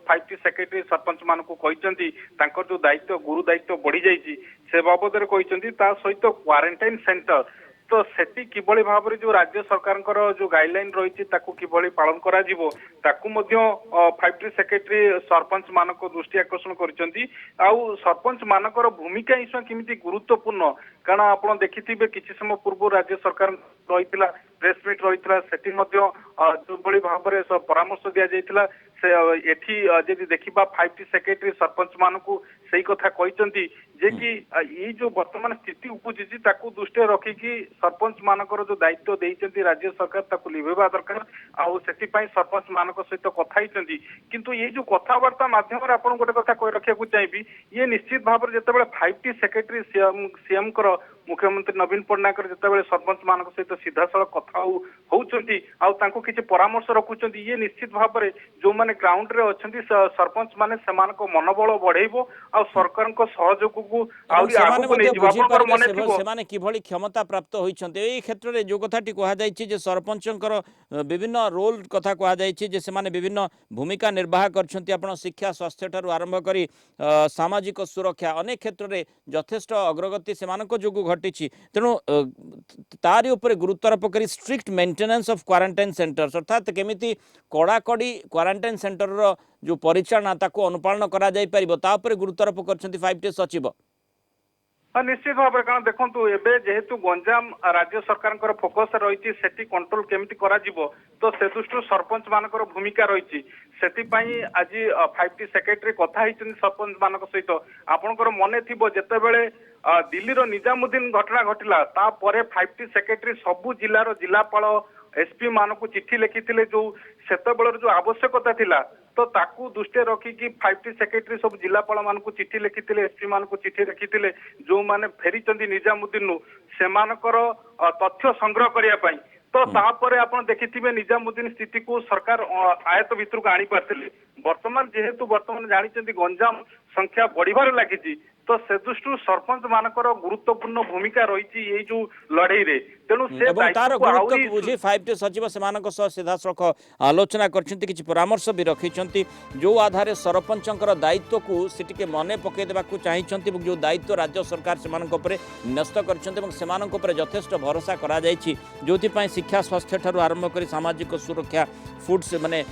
[SPEAKER 7] 5T सेक्रेटरी सरपंच मान को कहिचंती तांकर जो दायित्व गुरु दायित्व बढ़ी जाइची से बाबद रे कहिचंती ता सहित क्वारंटाइन सेंटर तो सेठी किभଳି भाव रे जो राज्य सरकार जो गाइडलाइन रही किभଳି पालन करा जिवो ताकू मध्य 5T सेक्रेटरी सरपंच मानक दृष्टि आकर्षण करिसंती आउ सरपंच मानकर भूमिका इसमें किमिति गुरुत्वपूर्ण कारण आपण देखिथिबे किछि समय पूर्व राज्य सरकार रहितला प्रेस मीट रहितला सेठी मध्य जो भଳି भाव रे परामर्श दिया जायतिला से एठी यदि देखिबा 5T सेक्रेटरी सरपंच मानकू सही कथा कहिसंती जे कि ये जो वर्तमान स्थिति उपजिची ताकू दृष्टि रखिकी सरपंच मानकर जो दायित्व देइचंती राज्य सरकार ताकू लिभेबा दरकार आउ सेठी पई सरपंच मानक सहित कथा हिचंती किंतु ये जो कथावार्ता माध्यम रे आपण गोटे कथा कहि रखिया चाहिबी ये निश्चित भाव रे जतबेले 5T सेक्रेटरी सीएम कर मुख्यमंत्री नवीन पट्टनायक जतबेले सरपंच मानक सहित सीधा सड़क कथा होउचंती आउ तांको किछि परामर्श रखुचंती ये निश्चित भाव रे जो माने ग्राउंड रे अछंती सरपंच माने सेमानको मनोबल बढ़ेइबो आ सरकार को सहयोग को आउरी आगु नै जीवापर मने थिबो
[SPEAKER 1] सेमाने किभଳି क्षमता प्राप्त होइछन्ते एई क्षेत्र रे जो कथाटी कहा जायछि जे सरपंचकर विभिन्न रोल कथा कहा जायछि जे सेमाने विभिन्न भूमिका निर्वाह करछन्ती आपण शिक्षा स्वास्थ्य ठारू आरंभ करी सामाजिक सुरक्षा अनेक क्षेत्र रे यथेष्ट अग्रगति सेमानको जोगु घटिछि तेनु तारि ऊपर गुरुत्वारोप करी strict maintenance of quarantine centres अर्थात केमिति कड़ाकड़ी क्वारंटाइन सेंटर रो जो परिचालना ताको अनुपालन करा जाय परिबो ता ऊपर गुरुत्वारोप करछन्ती 5T सचिव।
[SPEAKER 7] निश्चित भाव कारण देखु एबे जेहेतु गंजाम राज्य सरकार फोकस रही सेठी कंट्रोल केमिति करा जिवो तो से दृष्टि सरपंच मानकर भूमिका रही सेथिपाई आज 5T सेक्रेटरी कथा हिचंती सरपंच मानक सहित आपनकर मने थिबो जेतेबेले दिल्ली रो निजामुद्दीन घटना घटिला ता परे 5T सेक्रेटरी सबु जिल्लार जिलापाल एसपी मानक चिठी लिखिथिले जो सेतेबेलर जो आवश्यकता थिला तो ताकू दृष्टि रखिकी 5T सेक्रेटरी सब जिलापाल मानक चिठी लिखिथिले एसपी मानक चिठी लिखिथिले जो माने फेरिचंदी निजामुद्दीन सेमानकर तथ्य संग्रह करिया पई तो तापरे आपण देखिथिबे निजामुद्दीन स्थिति को सरकार आयत भितर को आनी पारथिले वर्तमान जेहेतु वर्तमान जानिचंदी गंजाम संख्या बढ़िबार लागिची तो से दृष्टि सरपंच मानकर गुरुत्वपूर्ण भूमिका रही ये जो लड़ाई रे तेणु से
[SPEAKER 1] तार गुरुत्व को बुझी 5T सचिव सेमानक सह सीधा सड़क आलोचना करछंती किछि परामर्श भी रखिछंती जो आधार सरपंचकर दायित्व को से टिके मने पकई देबा को चाहिछंती जो दायित्व राज्य सरकार सेमानक ऊपर न्यस्त करछंती एवं सेमानक ऊपर यथेष्ट भरोसा करा जायछि जोथि पई शिक्षा स्वास्थ्य ठारू आरंभ करी सामाजिक सुरक्षा फूड से माने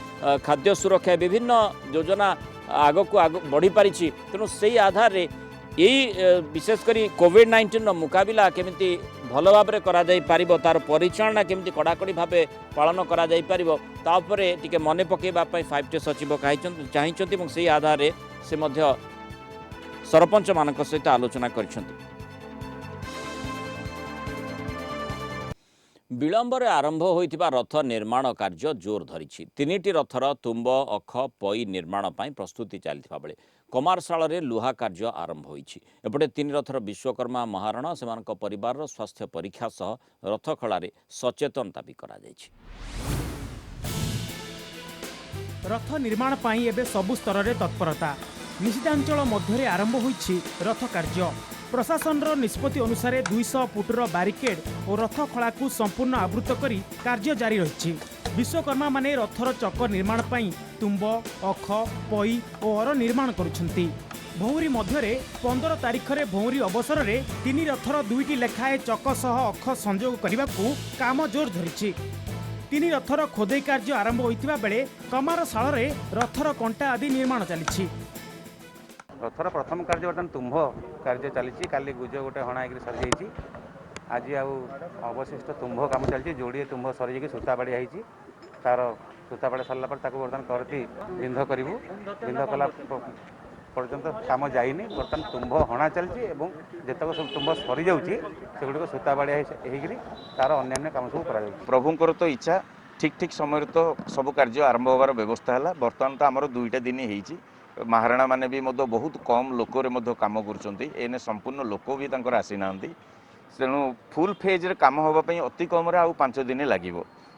[SPEAKER 1] खाद्य सुरक्षा विभिन्न योजना आग को आग बढ़ी पारिछि तेणु सेही आधार रे यही विशेषकर कोविड-19 मुकाबला केमिति भल भाव में करा जाई पारिबो तार परिचालना केमिति कड़ाकड़ी भाव पालन करा जाई पारिबो ता उपरे टिके मने पकेबा पई 5T सचिव चाहिचंती एवं सेही आधार रे से मध्य सरपंच मानक सहित आलोचना करिसंती। विलंबर आरंभ होइतिबा रथ निर्माण कार्य जोर धरिछि 3टी रथर तुंब अख पई निर्माण पई प्रस्तुति चलिथिबा बेले कमारशाल रे लुहा कार्य आरंभ होइछि एपटे 3 रथर विश्वकर्मा महाराणा सेमानक परिवार स्वास्थ्य परीक्षा सह रथ खळारे सचेतनता भी करा जाइछि।
[SPEAKER 2] रथ निर्माण पाई एबे सबु स्तर रे तत्परता निषिद्धांचल मध्य आरंभ होइछि रथ कार्य प्रशासन निष्पत्ति अनुसार 200 फुटर बारिकेड और रथ खड़ा को संपूर्ण आवृत करी कार्य जारी रही विश्वकर्मा माने रथर चक निर्माण पाई तुंब अख पई और अर निर्माण करुछंती भौरी मध्य 15 तारिख में भौरी अवसर में 3 रथर 2टी लेखाएं चक सह अख संयोग करने को काम जोर धरी। 3 रथर खोदई कार्य आरंभ होता बेले कमारशाल रथर कंटा आदि निर्माण चली।
[SPEAKER 16] रथर प्रथम कार्य बर्तमान तुम्भ कार्य चली। काली गुज गोटे हणाई सरी आज अवशिष्ट तुम्भ काम चलती। जोड़े तुम्भ सरी सूता बाड़ी है तार सूता बाड़ी सरला बर्तमान करती बिंध करूँ। बिंध कला पर्यंत काम जाइनी। बर्तमान तुम्भ हणा चलती और जितक सब तुम्भ सरी जाऊँगी सेगुड़ सूता बाड़ी होकर तार अन्य काम सब कर।
[SPEAKER 17] प्रभुंर तो इच्छा ठीक ठीक समय तो सब कार्य आरंभ होवार व्यवस्था है। बर्तमान तो आमर 2टा दिन होती। महाराणा माने भी बहुत कम लोक काम कर संपूर्ण लोक भी आसी ना। तेणु फुल फेज रे काम होगापी अति कम आ 5 दिन लगे।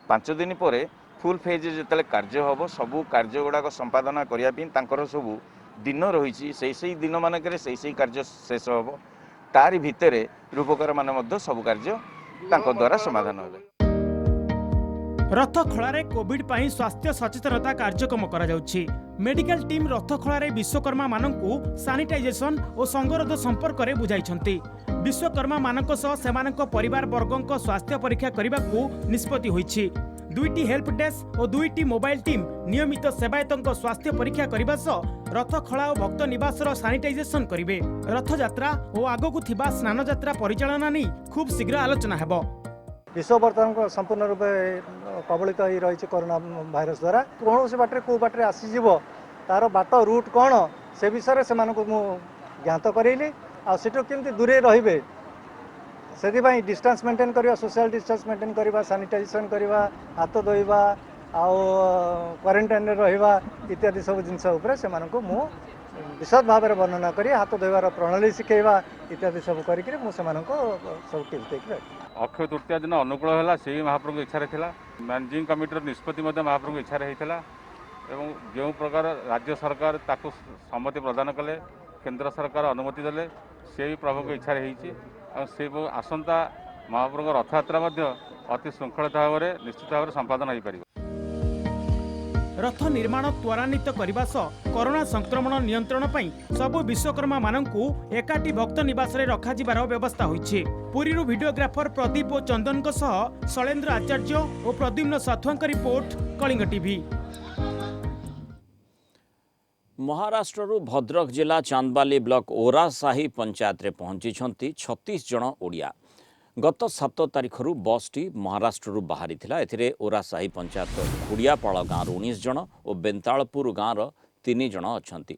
[SPEAKER 17] 5 दिन पर फुल फेज जो कार्य हम सबू कार्य गुड़ाक संपादना करने सबू दिन रही से दिन मानक से कार्य शेष हम तारी भितर रूपकार मान सब कार्य द्वारा समाधान हो।
[SPEAKER 2] रथ खଳାରେ कोविड ପାଇଁ स्वास्थ्य सचेतनता कार्यक्रम करा जाउछि। मेडिकल टीम रथ खଳାରେ विश्वकर्मा मानकु सैनिटाइजेशन और संगरोध संपर्क रे बुझाइछन्ति। विश्वकर्मा मानक सह सेमानक परिवार वर्गक स्वास्थ्य परीक्षा करबाकू निष्पत्ति होइछि। 2टी हेल्प डेस्क और 2टी मोबाइल टीम नियमित सेवायतक स्वास्थ्य परीक्षा करबा सह रथ खଳा और भक्त निवासर सैनिटाइजेशन करिवे। रथ यात्रा और आगकू थिबा स्नान यात्रा परिचालना नै खूब शीघ्र आलोचना हेबो।
[SPEAKER 18] विश्व बर्तमान संपूर्ण रूप कबलित हो रही कोरोना भाइरस द्वारा कौन से बाटे कौ बाटे आसीज तार बाट रूट कौन से विषय से ज्ञात करेली आठ केमती दूरे रे से डिस्टेंस मेंटेन करवा सोशल डिस्टेंस मेंटेन करवा सैनिटाइजेशन करवा हाथ धोइबा आउ क्वारंटाइन रहिबा इत्यादि सब जिनस से विशद भाव में वर्णना करी हाथ धोइबार प्रणाली शिखेवा इत्यादि सब करके सब टिप्स देख।
[SPEAKER 16] अक्षय तृतीया दिन अनुकूल है से महाप्रभु इच्छा था। मैनेजिंग कमिटर निष्पत्ति महाप्रभु इच्छा होता एवं जो प्रकार राज्य सरकार ताकू सम्मति प्रदान कले केंद्र सरकार अनुमति देले से भी प्रभु इच्छा से आसंता महाप्रभु रथयात्रा अति श्रृंखलित भाव में निश्चित भाव संपादन हो पार।
[SPEAKER 2] रथ निर्माण त्वरान्वित करने सह कोरोना संक्रमण नियंत्रण पई सबु विश्वकर्मा मानकु एकाठी भक्त निवास रे रखा जिबार व्यवस्था होइछि। पुरीरु वीडियोग्राफर प्रदीप और चंदन सह शैलेन्द्र आचार्य और प्रद्युम्न साथुआंक रिपोर्ट कलिंग टीवी।
[SPEAKER 1] महाराष्ट्र भद्रक जिला चांदबाली ब्लॉक ओरासाही पंचायत रे पहुंची 36 जन ओडिया। गत 7 तारिख बसटी महाराष्ट्र बाहरी थिला। एथिरे ओरासाही पंचायत खुड़ियापाड़ गाँव 19 जन और बेंतालपुर गाँव 3 जन अछंती।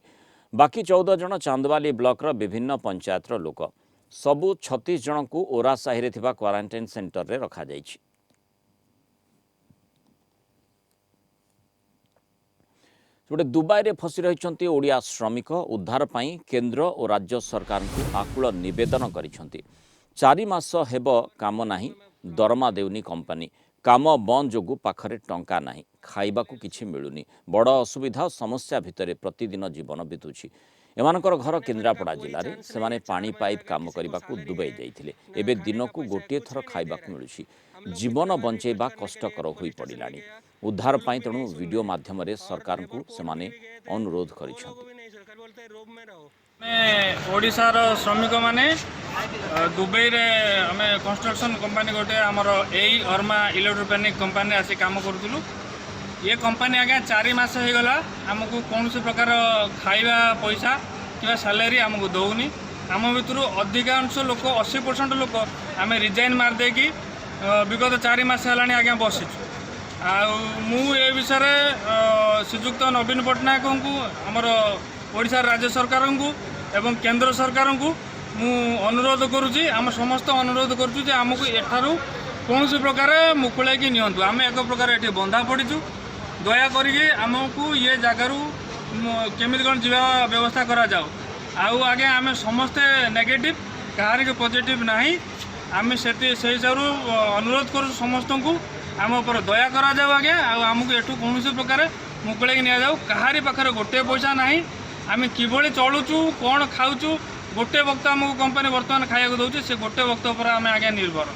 [SPEAKER 1] बाकी 14 जन चांदबाली ब्लॉक विभिन्न पंचायत लोक। सबु 36 जन को ओरासाही रे थिबा क्वारंटाइन सेंटर रे रखा जाइछि। गोटे दुबई रे फसी रहिछंती ओडिया श्रमिक उद्धार पई केंद्र और राज्य सरकार को आकुल निवेदन करिछंती। 4 मास हेब काम नाही, दरमा देउनी कंपनी, काम बंद जोगु पाखरे टंका नाही, खाइबाकू किछि मिलुनी। बड़ असुविधा और समस्या भितरे प्रतिदिन जीवन बितुछि। एमानकर घर केन्द्रापड़ा जिले में सेमाने पानी पाइप काम करने दुबई जाइथिले। एबे दिनकू गोटे थर खाइबाकू मिलुछि। जीवन बंचेबा कष्टकर होई पड़िलानी। उद्धार पाई तेणु वीडियो माध्यम रे सरकार को सेमाने अनुरोध करिछंती।
[SPEAKER 19] ओडिशार श्रमिक माने दुबई रे आमे कंस्ट्रक्शन कंपनी गोटे आमर एई अर्मा इलेक्ट्रोनिक कंपनी आसी काम करूथुलु। ये कंपनी आगे 4 मास हो गला आमको कौन से प्रकार खाइबा पैसा कि सैलरी आमको दौनी। आम भितर अधिकांश लोक 80% लोक आम रिजाइन मार देकी विगत 4 मास है आज्ञा बसीचु। मु ए विषय श्रीजुक्त नवीन पट्टनायक को आमर ओडिशा राज्य सरकार को एवं केंद्र सरकार को मु अनुरोध करुच्ची। आम समस्त अनुरोध करुचु जे आमको एठारू कौन से प्रकार मुकुलाई नियंतु। आम एक प्रकार ये बंधा पड़ीचु। दया करिके आमको ये जगार केमी कौन जा व्यवस्था करा जाओ। आगे आम समस्ते नेगेटिव कहार के पॉजिटिव नहीं। आम से हिसाब अनुरोध करूँ समस्त को आम पर दया करा जाओ। आगे आमको एठू कौन से प्रकार मुकुलाई नि जाऊ। कहारी पाखे गोटे पैसा नहीं। आम किभली चलुचु कौन खाऊचु गोटे वक्त आमको कंपनी बर्तमान खाया दौचे से गोटे वक्त पर आम आगे निर्भर।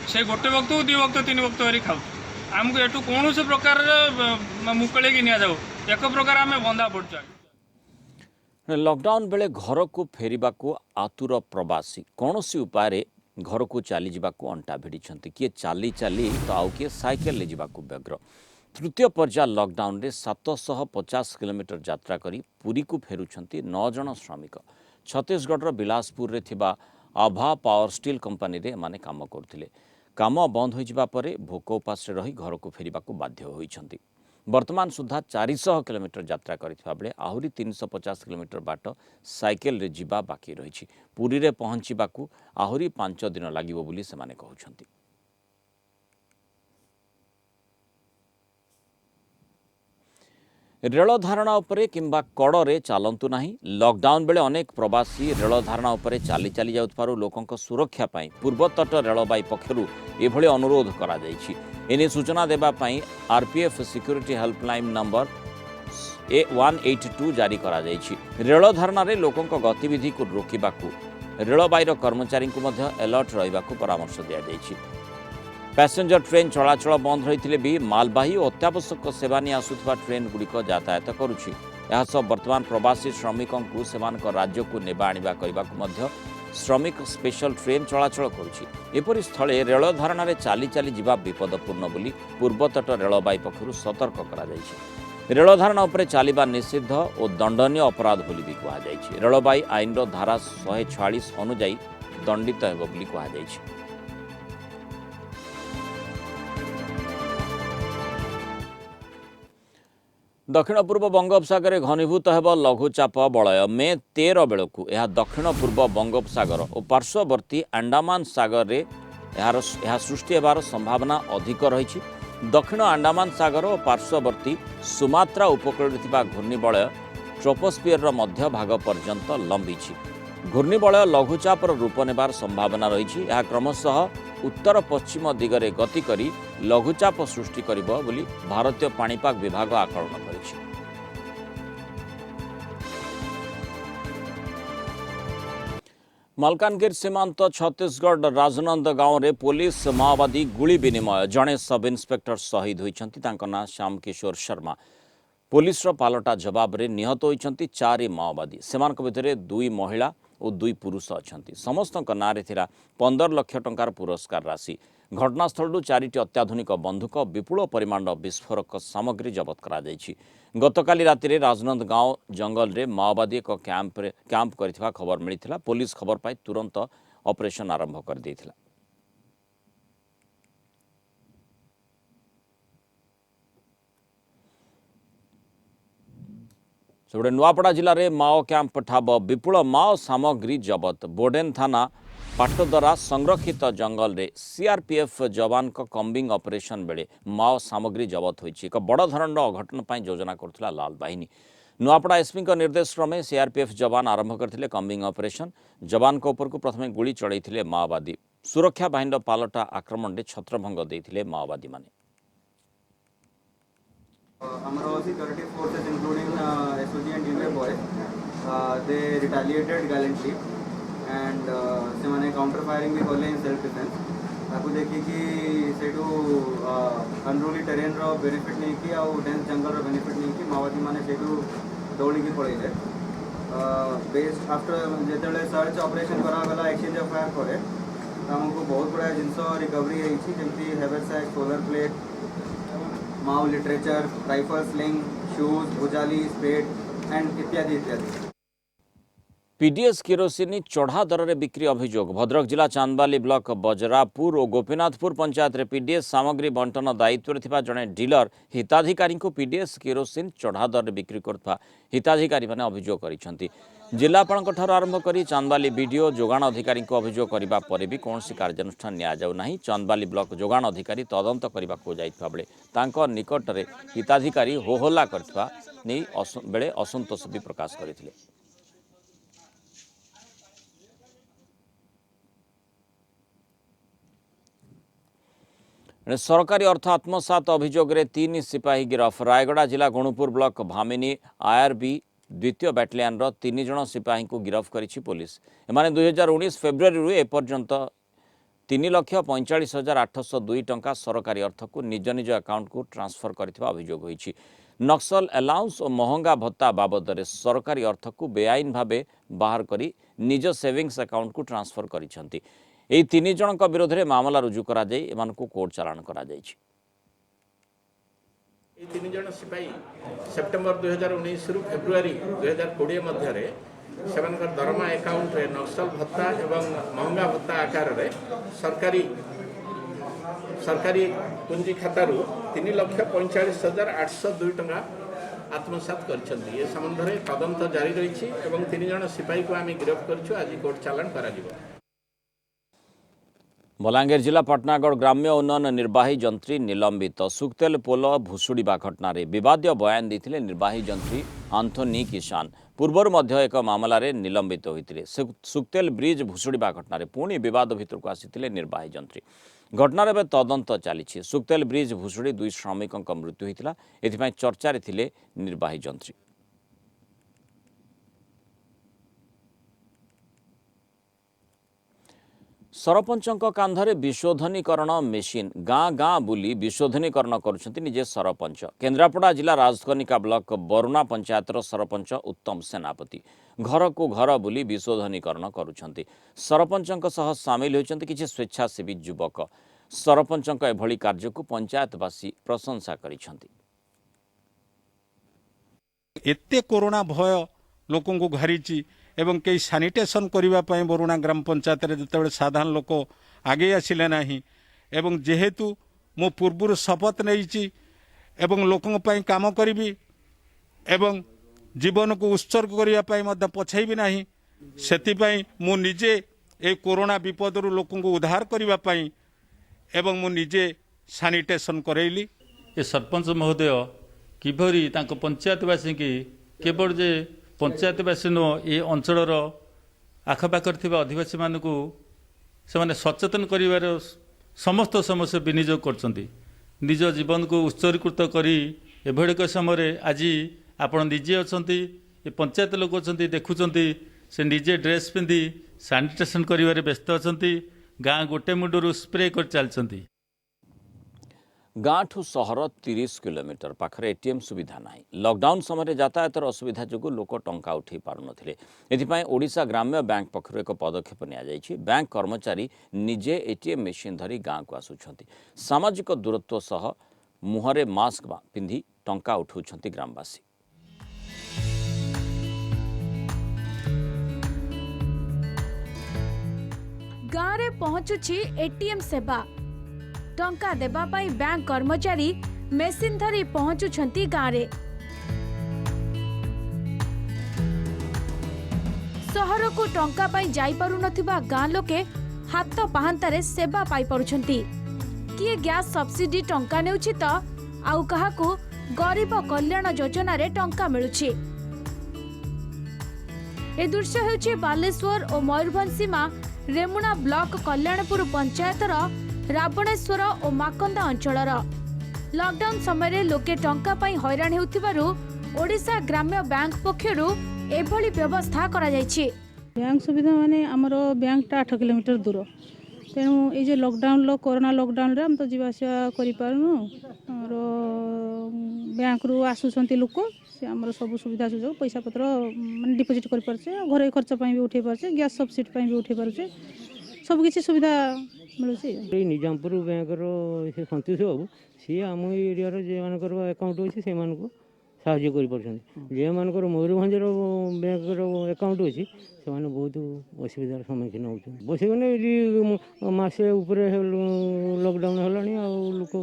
[SPEAKER 19] से गोटे वक्त 2 वक्त 3 वक्त कर खाऊ। आमको एठू कौन से प्रकार मुकुलाई नि जाऊ। एक प्रकार आम बंधा पड़छ।
[SPEAKER 1] लॉकडाउन बेले घर को फेरिबा को आतुर प्रवासी कौन सी उपाय घर को चली जावाक अंटा भिड़ी किए चली चली तो आउ किए साइकेल ले जावाक व्यग्र। तृतीय पर्याय लॉकडाउन रे 750 किलोमीटर यात्रा करी पुरी को फेरुछंती 9 जन श्रमिक। छत्तीसगढ़ बिलासपुर रे थिबा आभा पावर स्टील कंपनी रे माने काम करथिले। काम बंद होई जिबा परे भोक उपास रही घर को फेरिबा को बाध्य होइछंती। वर्तमान सुधा 400 किलोमीटर यात्रा करथिबा बेले आहुरी 350 किलोमीटर बाट साइकेल रे जिबा बाकी रहिछि। पुरी रे पहुंचिबाकू आहुरी 5 दिन लागिबो बोली से माने कहउछंती। रेल धारणा उपरे किंबा कड़े चलतु नहीं। लॉकडाउन बेले अनेक प्रवासी रेल धारणा उपरे चली चली जाउथपारु लोकंक सुरक्षा पाई पूर्वतट रेलबाई पक्षरु एभଳି अनुरोध करा जायछि। एने सूचना देबा पाई आरपीएफ सिक्योरिटी हेल्पलाइन नंबर 182 जारी करा जायछि। रेल धारणा रे लोकंक गतिविधि को रोकिबाकू रेलबाईर कर्मचारी को मध्य अलर्ट रहिबाकू परामर्श दिया जायछि। पैसेंजर ट्रेन चलाचल बंद रही भी मालबाही और अत्यावश्यक सेवा नहीं आसुवा ट्रेन गुड़िक यातायात करुछि। वर्तमान प्रवासी श्रमिकों को सेमानक राज्य को नेबा आनिबा करबाकू मध्य श्रमिक स्पेशल ट्रेन चलाचल करुछि। एपरि स्थले रेल धारणा रे चाली चाली जिबा विपदपूर्ण बोली पूर्वतट रेलबाई पक्षरु सतर्क करा जायछि। रेल धारणा उपरे चालिबा निषिद्ध और दंडनीय अपराध बोली भी कहा जायछि। रेलबाई आईन रो धारा 146 अनुଯାयी दंडित हेबो बोली कहा जायछि। दक्षिण पूर्व बंगोपसागर घनीभूत हेब लघुचाप बलय। मे 13 बेलू यह दक्षिण पूर्व बंगोपसागर और पार्श्ववर्ती अंडमान सागर रे यह सृष्टि होबार संभावना अधिक रही। दक्षिण अंडमान सागर और पार्श्ववर्ती सुमात्रा उपकूल घूर्णिबलय ट्रोपोस्फियर मध्य भाग पर्यंत लंबी। घूर्णिबलय लघुचापर रूप नेबार संभावना रही। क्रमशः उत्तर पश्चिम दिगरे गति करी लघुचाप सृष्टि करिबो बोली भारतीय पाणीपाग विभाग आकलन करिछि। मलकानगिर सीमांत छत्तीसगढ़ राजनंद गांव रे पुलिस माओवादी गुली विनिमय जड़े सब इन्स्पेक्टर शहीद होइछंती। तांको नाम श्याम किशोर शर्मा। पुलिस पालटा जवाब रे निहत होइछंती 4 माओवादी। सेमानक भितरे 2 महिला और 2 पुरुष अछंती। समस्त नारे थिला 15 लाख टंकार पुरस्कार राशि। घटनास्थल 4टी अत्याधुनिक बंधुक विपुल परिमाण विस्फोरक सामग्री जबत करा जायछि। गतकाली राति रे राजनंद गांव जंगल रे माओवादी एक कैंप करथिबा खबर मिलिथिला। पुलिस खबर पाई तुरंत ऑपरेशन आरंभ कर देथिला। सेबड़े नुआपड़ा जिले में माओ कैंप ठाब विपुल माओ सामग्री जबत। बोडेन थाना पाटदरा संरक्षित जंगल रे सीआरपीएफ जवान को कम्बिंग ऑपरेशन बेले माओ सामग्री जबत होइछि। एक बड़ धरण अघटन पर योजना करथिला लाल बाहिनी। नुआपड़ा एसपी निर्देश क्रमे सीआरपीएफ जवान आरंभ करथिले कम्बिंग ऑपरेशन। जवान को ऊपर को प्रथमे गुली चढ़ाइथिले माओवादी। सुरक्षा बाहिनी पालटा आक्रमण रे छत्रभंग देथिले माओवादी माने।
[SPEAKER 20] Our security forces, including SOG and junior boys, they retaliated gallantly and ସେମାନେ counter firing भी कले in self defense। ताकू देखी कि सेठू अनरूली टेरेन रो बेनिफिट नहीं कि आउ डेंस जंगल रो बेनिफिट नहीं कि माओवादी माने सेठू दौड़ी की पड़े बेस्ड आफ्टर जेतेले सर्च ऑपरेशन करा गला एक्सचेंज ऑफ फायर करे हमको बहुत बड़ा जिनस रिकवरी होइछि जेमती haversack solar plate Mao literature rifle sling shoes भुजाली स्पेड एंड इत्यादि इत्यादि।
[SPEAKER 1] पीडीएस किरोसिनी चढ़ा दर में बिक्री अभियोग। भद्रक जिला चांदबाली ब्लॉक बजरापुर और गोपीनाथपुर पंचायत रे पीडीएस सामग्री बंटन दायित्व थिबा जड़े डीलर हिताधिकारी को पीडीएस किरोसिन चढ़ा दर में बिक्री करथबा हिताधिकारी माने अभियोग करिसंती। जिलापाल आरंभ कर चांदबाली बीडीओ जोगाण अधिकारी को अभियोग करने पर भी कौन कार्यानुष्ठान नि चांदबाली ब्लॉक जोगाण अधिकारी तदंत करने को जाइथिबा बेले तांको निकट में हिताधिकारी होहल्ला करथिबा नै बेले असंतोष भी प्रकाश करथिले। सरकारी अर्थ आत्मसात अभियोग रे 3 सिपाही गिरफ। रायगड़ा जिला गुणुपुर ब्लॉक भामिनी आईआरबी द्वितीय बैटालियन 3 जन सिपाही को गिरफ करिछि पुलिस। एमाने 2019 फेब्रुआरी एपर्यंत 3,45,802 टंका सरकारी अर्थ को निज निज अकाउंट को ट्रांसफर करथिबा अभियोग होइछि। नक्सल अलाउंस और महंगा भत्ता बाबद सरकारी अर्थ को बेआईन भावे बाहर करी निज सेविंग्स अकाउंट को ट्रांसफर करिसेंती। एही 3 जनक विरोध में मामला रुजु करा जाई एमानकु कोर्ट चालान करा जाईछि।
[SPEAKER 21] ये 3 जन सिपाही सेप्टेम्बर 2019 रु फेब्रुआरी 2020 मध्य सेमानकर दरमा अकाउंट रे नक्सल भत्ता एवं महंगा भत्ता आकार रे सरकारी पूंजी खातारू 3,45,802 टंका आत्मसात करछन्ती। ये संबंध में तदंत जारी रही एवं 3 जन सिपाही को आम गिरफ्त कर आज कोर्ट चालान करा जिवो।
[SPEAKER 1] बलांगीर जिला पाटनागढ़ ग्राम्य उन्नयन निर्वाही जंत्री निलंबित। सुक्तेल पोल भुशुड़ीबा घटन विवाद बयान देते निर्वाही जंत्री आंथोनी किसान। पूर्वर मध्य एक मामला रे निलंबित होते। सुक्तेल ब्रिज भुशुड़ीबा घटन पुणी विवाद भितर को आसी निर्वाही जंत्री। घटनार एवं तदंत चली। सुक्तेल ब्रिज भुशुड़ी 2 श्रमिकों मृत्यु होता एथिपाई चर्चारे थिले निर्वाही जंत्री। सरपंचों कांधरे विशोधनीकरण मेसीन गाँ गाँ बुली विशोधनीकरण करुछंती निजे सरपंच। केन्द्रापड़ा जिला राजकनिका ब्लॉक बरुणा पंचायतर सरपंच उत्तम सेनापति घर को घर बुली विशोधनीकरण करुछंती। सरपंचों सह सामिल होइछंती किछि स्वेच्छासेवी युवक। सरपंचों एभली कार्य को पंचायतवासी प्रशंसा करिछंती।
[SPEAKER 22] एते कोरोना भय लोकों को घारीची एवं कई सानिटेशन करने बरुणा ग्राम पंचायत जो साधारण लोक आगे आसिले नहीं एवं जेहेतु मो पूर्व शपथ नहीं एवं लोकों काम करी एवं जीवन को उत्सर्ग करने पछाइबी नहीं सेतिपाई मु निजे ए कोरोना विपदरू लोकों को उद्धार करने एवं मु निजे सानिटेशन करैली।
[SPEAKER 23] ए सरपंच महोदय किभरी तांको पंचायतवासी की केवल जे पंचायतवासी ये अंचल आखपाख आदिवासी मानक से सचेतन कर समस्त समस्या विनियोग कर निज जीवन को उत्सर्गीकृत करी एभलिक समय आज आपण निजे अच्छा पंचायत लोक अच्छा देखुंत से निजे ड्रेस पिंधि सानिटेशन कर व्यस्त अच्छा गाँ गोटे मुंडू स्प्रे कर चलती।
[SPEAKER 1] गाँठू सहर 30 किलोमीटर पाखरे एटीएम सुविधा ना। लॉकडाउन समय यातायातर असुविधा जो लोक टंका उठे पारुनथिले। एथिपाई ओडिशा ग्राम्य बैंक पक्षरु एक पदक्षेप निया जायछि। बैंक कर्मचारी निजे एटीएम मेसीन धरी गाँ को आसुछंती। सामाजिक दूरत्व सह मुहरे मास्क पिंधि टंका उठाउछंती ग्रामवासी।
[SPEAKER 24] गाँव रे पहुंचुछि एटीएम सेवा। टंका देबा पाई बैंक कर्मचारी मेसिन धरी पहुंचुछंती गाँव रे। सहर को टंका पाई जाई पारु नथिबा गाँ लोके हाथ पाहांतारे सेवा पाई पारुछंती। किए गैस सब्सिडी टंका नेउछि त आउ काहाकू गरीब कल्याण योजना रे टंका मिलुछि। ए दृश्य हेउछि बालेश्वर और मयूरभंज सीमा रेमुणा ब्लॉक कल्याणपुर पंचायतर रावणेश्वर और माकंदा अंचलर। लॉकडाउन समय लोके टंका पाई हैरान हेउथिबारु ओडिशा ग्राम्य बैंक पक्षरु एभली व्यवस्था करा जायछि।
[SPEAKER 25] बैंक सुविधा माने हमरो बैंक टा 8 किलोमीटर दूर तेणु ये जो लॉकडाउन कोरोना लॉकडाउन रे हम तो जीवा आसिया करि पारनु और बैंक रु आसुसंती लोक से हमरो सब सुविधा सुजोग पैसा पत्र माने डिपॉजिट कर परछे घर खर्च पई भी उठे परछे गैस सब्सिडी पई भी उठे परछे सब किसी सुविधा मिलुछि।
[SPEAKER 26] निजामपुर बैंक रो से संतोष बाबू सी आम एरिया रो जे मानकर अकाउंट होछि से मानको साहाय्य करि परछन। जे मानकर मयूरभंज रो बैंक रो अकाउंट होछि से माने बहुत असुविधार सम्मुखीन होछन। बसिगने मासे ऊपर लॉकडाउन हलानी आ लोक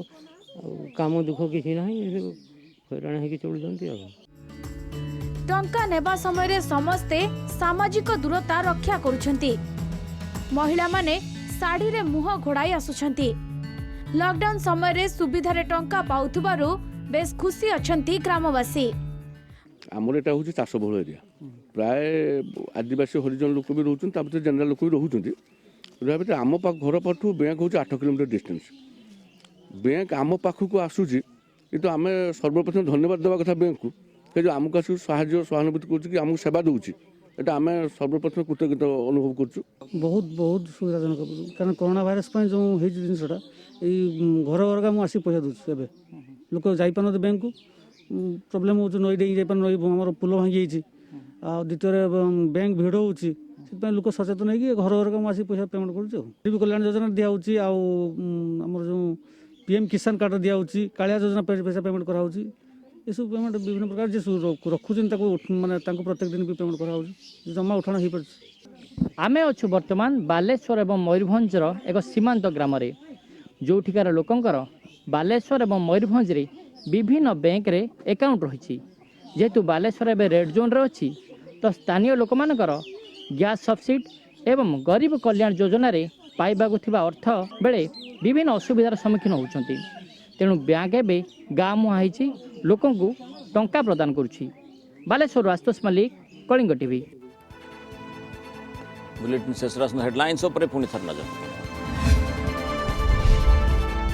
[SPEAKER 26] काम दुख किछि नाही हैरान हेकि चलुछंती।
[SPEAKER 24] टंका नेबा समय रे समस्ते सामाजिक दूरता रक्षा करुछंती। महिला माने साड़ी रे मुह घोड़ाई आसुछंती। लॉकडाउन समय रे सुविधा रे टंका पाउथबारु बेस खुशी अछंती ग्रामवासी।
[SPEAKER 27] आमर एटा होची चाष बहुल एरिया प्राय आदिवासी हरिजन लोक भी रहउछन तापर जनरल लोक भी रहउछन। रहबे आम घर पाठू बैंक होची 8 किलोमीटर डिस्टेंस। बैंक आम पाखक आसुची किंतु आम सर्वप्रथम धन्यवाद देवा कथा बैंक को जो आमको आस साहाय्य सहानुभूति कर आमको सेवा दूसरी एटा आम सर्वप्रथम कृतज्ञता अनुभव कर।
[SPEAKER 25] बहुत बहुत सुविधाजनक कारण कोरोना भाइरस जो जिनसा घर घर का मुझे पैसा दूसरी लोक जापार बैंक को
[SPEAKER 3] प्रोब्लेम हो नई डेई जापर नई आम पुल भांगी द्वितीय बैंक भिड़ हो लोक सचेतन होगी घर घर आसिक पैसा पेमेंट कर कल्याण योजना दिखाई आमर जो पीएम किसान कार्ड दिखाई कालिया योजना पैसा पेमेंट कराऊँ ये सब पेमेंट विभिन्न प्रकार जी रखुच्च माने प्रत्येक दिन भी पेमेंट कराऊँ जमा उठाण हो पार।
[SPEAKER 4] आम अच्छु बर्तमान बालेश्वर एवं मयूरभंजर एक सीमांत ग्राम जोठिकार लोकंकर बालेश्वर एवं मयूरभंज रे विभिन्न बैंक रे अकाउंट रही जेहेतु बालेश्वर एवं रेड जोन रे अच्छी तो स्थानीय लोक मानकर गैस सब्सिडी एवं गरीब कल्याण योजना रे पाइबाकु थिबा अर्थ बेले विभिन्न असुविधार सम्मुखीन होउछंती तेणु बैंक एवं गाँ मुहाई लोकं को टंका प्रदान करुछि। बालेश्वर आस्तोष मल्लिक, कलिंग टीवी।
[SPEAKER 1] बुलेटिन शेष हेडलाइंस पर पुणी थर नजर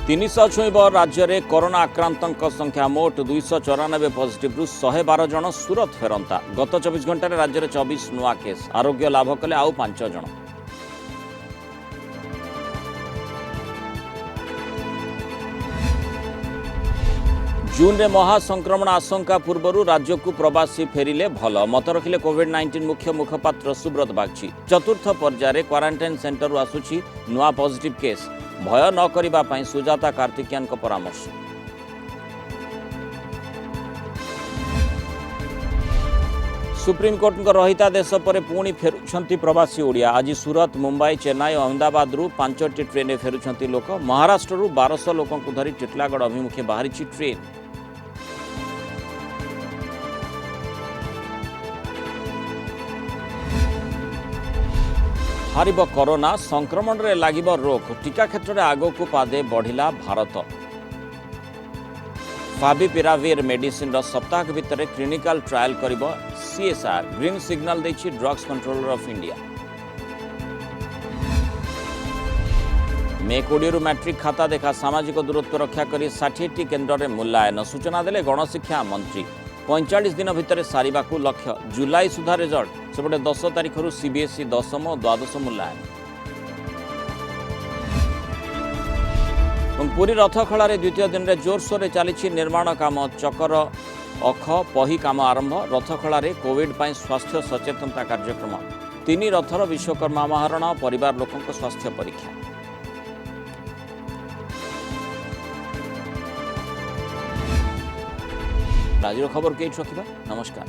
[SPEAKER 1] 300 छुईब राज्य में कोरोना आक्रांतों संख्या मोट 294 पॉजिटिव 112 जन सूरत फेरंता गत 24 घंटे राज्य में 24 नुआ केस आरोग्य लाभ कले आउ 5 जन। जून में महासंक्रमण आशंका पूर्व राज्य को प्रवासी फेरिले भल मत रखिले कोविड-19 मुख्य मुखपात्र सुब्रत बागची। चतुर्थ पर्यायर क्वारंटाइन सेंटर आसुची नुआ पॉजिटिव केस भय न करिबा पई सुजाता कार्तिकियान को परामर्श। सुप्रीमकोर्ट रहिता देश पर पुणी फेरुछंती प्रवासी ओडिया आज सूरत मुंबई चेन्नई और अहमदाबाद 5टी ट्रेन फेरुछंती लोक महाराष्ट्र 1200 लोकों को धरी टिटलागढ़ अभिमुखे बाहरी ट्रेन। हारिब कोरोना संक्रमण रे लागिब रोक टीका क्षेत्र में आगो को पादे बढ़िला भारत। फाविपिराविर मेडिसिन रो सप्ताह भितर क्लिनिकल ट्रायल करिब सीएसआर ग्रीन सिग्नल देछि drugs controller of India. May 20 matric खाता देखा सामाजिक दूरत्व रक्षा करी 60टी केन्द्र में मूल्यांकन सूचना देले गणशिक्षा मंत्री 45 दिन भितर सारिबाकू लक्ष्य जुलाई सुधा रिजल्ट सेपटे 10 तारिख सीबीएसई 10म और 12श मूल्यांकन। पुरी रथखड़ा द्वितीय दिन में जोरसोर चली निर्माण काम चकर अख पही काम आरंभ रथखड़ा कोविड पर स्वास्थ्य सचेतनता कार्यक्रम 3 रथर विश्वकर्मा महारणा परिवार लोकों स्वास्थ्य परीक्षा। आज खबर के रखा नमस्कार।